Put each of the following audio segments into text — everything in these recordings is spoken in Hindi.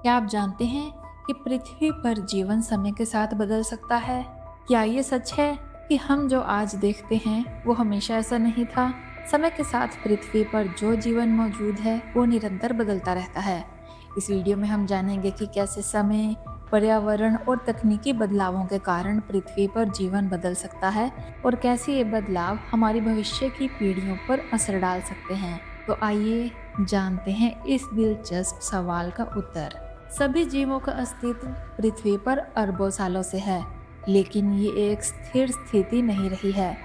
क्या आप जानते हैं कि पृथ्वी पर जीवन समय के साथ बदल सकता है? क्या ये सच है कि हम जो आज देखते हैं वो हमेशा ऐसा नहीं था? समय के साथ पृथ्वी पर जो जीवन मौजूद है वो निरंतर बदलता रहता है। इस वीडियो में हम जानेंगे कि कैसे समय, पर्यावरण और तकनीकी बदलावों के कारण पृथ्वी पर जीवन बदल सकता है और कैसे ये बदलाव हमारी भविष्य की पीढ़ियों पर असर डाल सकते हैं। तो आइए जानते हैं इस दिलचस्प सवाल का उत्तर। सभी जीवों का अस्तित्व पृथ्वी पर अरबों सालों से है, लेकिन ये एक स्थिर स्थिति नहीं रही है।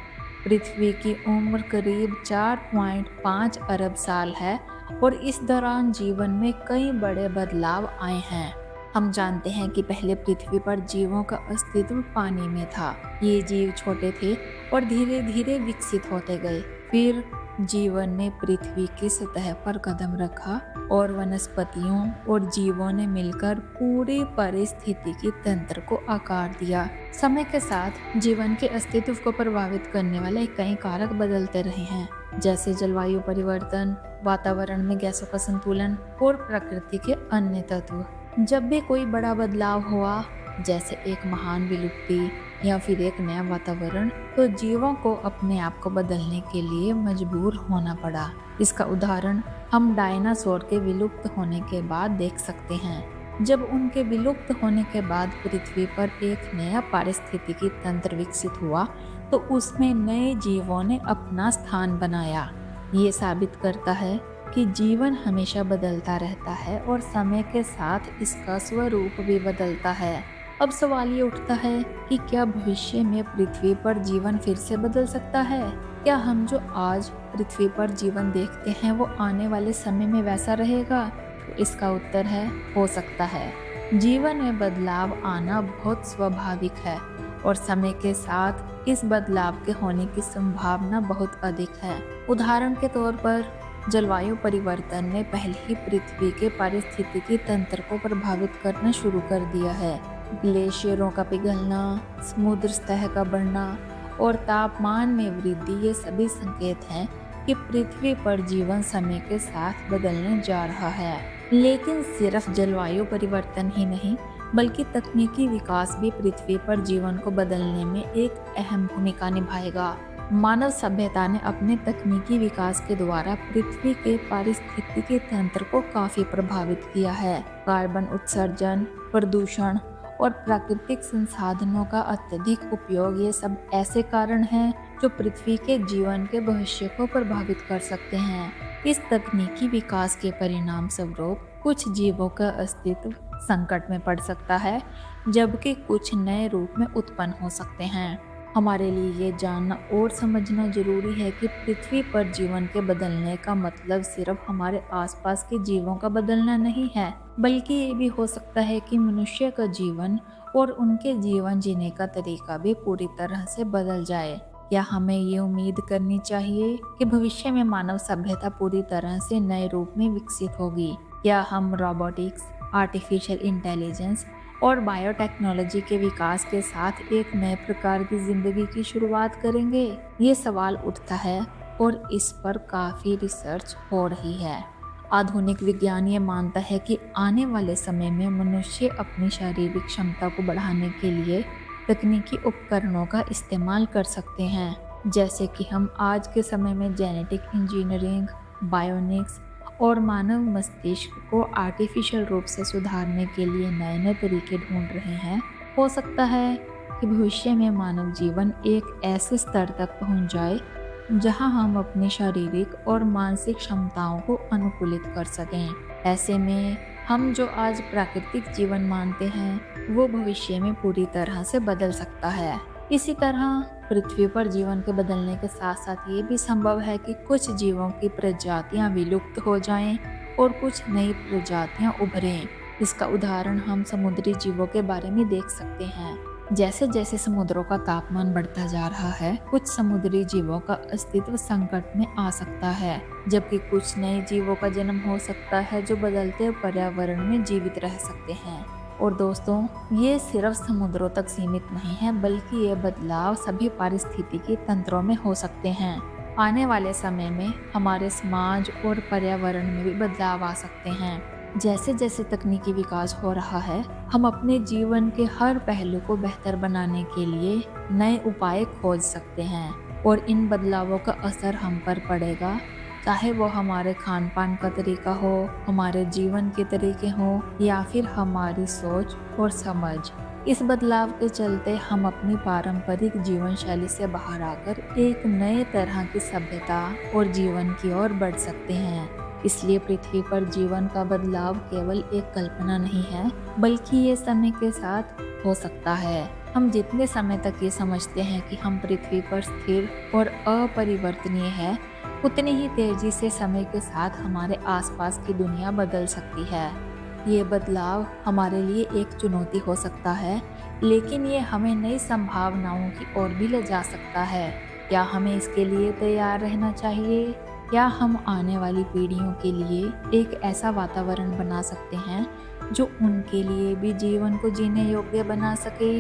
पृथ्वी की उम्र करीब 4.5 अरब साल है और इस दौरान जीवन में कई बड़े बदलाव आए हैं। हम जानते हैं कि पहले पृथ्वी पर जीवों का अस्तित्व पानी में था। ये जीव छोटे थे और धीरे धीरे विकसित होते गए। फिर जीवन ने पृथ्वी की सतह पर कदम रखा और वनस्पतियों और जीवों ने मिलकर पूरी पारिस्थितिकी तंत्र को आकार दिया। समय के साथ जीवन के अस्तित्व को प्रभावित करने वाले कई कारक बदलते रहे हैं, जैसे जलवायु परिवर्तन, वातावरण में गैसों का संतुलन और प्रकृति के अन्य तत्व। जब भी कोई बड़ा बदलाव हुआ, जैसे एक महान विलुप्ति या फिर एक नया वातावरण, तो जीवों को अपने आप को बदलने के लिए मजबूर होना पड़ा। इसका उदाहरण हम डायनासोर के विलुप्त होने के बाद देख सकते हैं। जब उनके विलुप्त होने के बाद पृथ्वी पर एक नया पारिस्थितिकी तंत्र विकसित हुआ, तो उसमें नए जीवों ने अपना स्थान बनाया। ये साबित करता है कि जीवन हमेशा बदलता रहता है और समय के साथ इसका स्वरूप भी बदलता है। अब सवाल ये उठता है कि क्या भविष्य में पृथ्वी पर जीवन फिर से बदल सकता है? क्या हम जो आज पृथ्वी पर जीवन देखते हैं वो आने वाले समय में वैसा रहेगा? तो इसका उत्तर है, हो सकता है। जीवन में बदलाव आना बहुत स्वाभाविक है और समय के साथ इस बदलाव के होने की संभावना बहुत अधिक है। उदाहरण के तौर पर जलवायु परिवर्तन ने पहले ही पृथ्वी के पारिस्थितिकी तंत्र को प्रभावित करना शुरू कर दिया है। ग्लेशियरों का पिघलना, समुद्र सतह का बढ़ना और तापमान में वृद्धि, ये सभी संकेत हैं कि पृथ्वी पर जीवन समय के साथ बदलने जा रहा है। लेकिन सिर्फ जलवायु परिवर्तन ही नहीं, बल्कि तकनीकी विकास भी पृथ्वी पर जीवन को बदलने में एक अहम भूमिका निभाएगा। मानव सभ्यता ने अपने तकनीकी विकास के द्वारा पृथ्वी के पारिस्थितिकी तंत्र को काफी प्रभावित किया है। कार्बन उत्सर्जन, प्रदूषण और प्राकृतिक संसाधनों का अत्यधिक उपयोग, ये सब ऐसे कारण हैं जो पृथ्वी के जीवन के भविष्य को प्रभावित कर सकते हैं। इस तकनीकी विकास के परिणाम स्वरूप कुछ जीवों का अस्तित्व संकट में पड़ सकता है, जबकि कुछ नए रूप में उत्पन्न हो सकते हैं। हमारे लिए ये जानना और समझना जरूरी है कि पृथ्वी पर जीवन के बदलने का मतलब सिर्फ हमारे आसपास के जीवों का बदलना नहीं है, बल्कि ये भी हो सकता है कि मनुष्य का जीवन और उनके जीवन जीने का तरीका भी पूरी तरह से बदल जाए। क्या हमें ये उम्मीद करनी चाहिए कि भविष्य में मानव सभ्यता पूरी तरह से नए रूप में विकसित होगी? क्या हम रोबोटिक्स, आर्टिफिशियल इंटेलिजेंस और बायोटेक्नोलॉजी के विकास के साथ एक नए प्रकार की जिंदगी की शुरुआत करेंगे? ये सवाल उठता है और इस पर काफी रिसर्च हो रही है। आधुनिक विज्ञान ये मानता है कि आने वाले समय में मनुष्य अपनी शारीरिक क्षमता को बढ़ाने के लिए तकनीकी उपकरणों का इस्तेमाल कर सकते हैं, जैसे कि हम आज के समय में जेनेटिक इंजीनियरिंग, बायोनिक्स और मानव मस्तिष्क को आर्टिफिशियल रूप से सुधारने के लिए नए नए तरीके ढूंढ रहे हैं। हो सकता है कि भविष्य में मानव जीवन एक ऐसे स्तर तक पहुंच जाए जहां हम अपनी शारीरिक और मानसिक क्षमताओं को अनुकूलित कर सकें। ऐसे में हम जो आज प्राकृतिक जीवन मानते हैं वो भविष्य में पूरी तरह से बदल सकता है। इसी तरह पृथ्वी पर जीवन के बदलने के साथ साथ ये भी संभव है कि कुछ जीवों की प्रजातियां विलुप्त हो जाएं और कुछ नई प्रजातियां उभरें। इसका उदाहरण हम समुद्री जीवों के बारे में देख सकते हैं। जैसे जैसे समुद्रों का तापमान बढ़ता जा रहा है, कुछ समुद्री जीवों का अस्तित्व संकट में आ सकता है, जबकि कुछ नए जीवों का जन्म हो सकता है जो बदलते पर्यावरण में जीवित रह सकते हैं। और दोस्तों, ये सिर्फ समुद्रों तक सीमित नहीं है, बल्कि ये बदलाव सभी पारिस्थितिकी तंत्रों में हो सकते हैं। आने वाले समय में हमारे समाज और पर्यावरण में भी बदलाव आ सकते हैं। जैसे जैसे तकनीकी विकास हो रहा है, हम अपने जीवन के हर पहलू को बेहतर बनाने के लिए नए उपाय खोज सकते हैं और इन बदलावों का असर हम पर पड़ेगा, चाहे वो हमारे खान पान का तरीका हो, हमारे जीवन के तरीके हों या फिर हमारी सोच और समझ। इस बदलाव के चलते हम अपनी पारंपरिक जीवन शैली से बाहर आकर एक नए तरह की सभ्यता और जीवन की ओर बढ़ सकते हैं। इसलिए पृथ्वी पर जीवन का बदलाव केवल एक कल्पना नहीं है, बल्कि ये समय के साथ हो सकता है। हम जितने समय तक ये समझते हैं कि हम पृथ्वी पर स्थिर और अपरिवर्तनीय हैं, उतनी ही तेजी से समय के साथ हमारे आसपास की दुनिया बदल सकती है। ये बदलाव हमारे लिए एक चुनौती हो सकता है, लेकिन ये हमें नई संभावनाओं की ओर भी ले जा सकता है। क्या हमें इसके लिए तैयार रहना चाहिए? क्या हम आने वाली पीढ़ियों के लिए एक ऐसा वातावरण बना सकते हैं जो उनके लिए भी जीवन को जीने योग्य बना सके?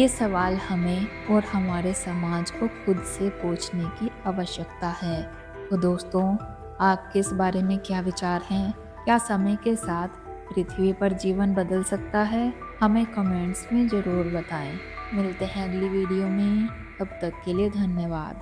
ये सवाल हमें और हमारे समाज को खुद से पूछने की आवश्यकता है। तो दोस्तों, आपके इस बारे में क्या विचार हैं? क्या समय के साथ पृथ्वी पर जीवन बदल सकता है? हमें कमेंट्स में ज़रूर बताएं। मिलते हैं अगली वीडियो में, तब तक के लिए धन्यवाद।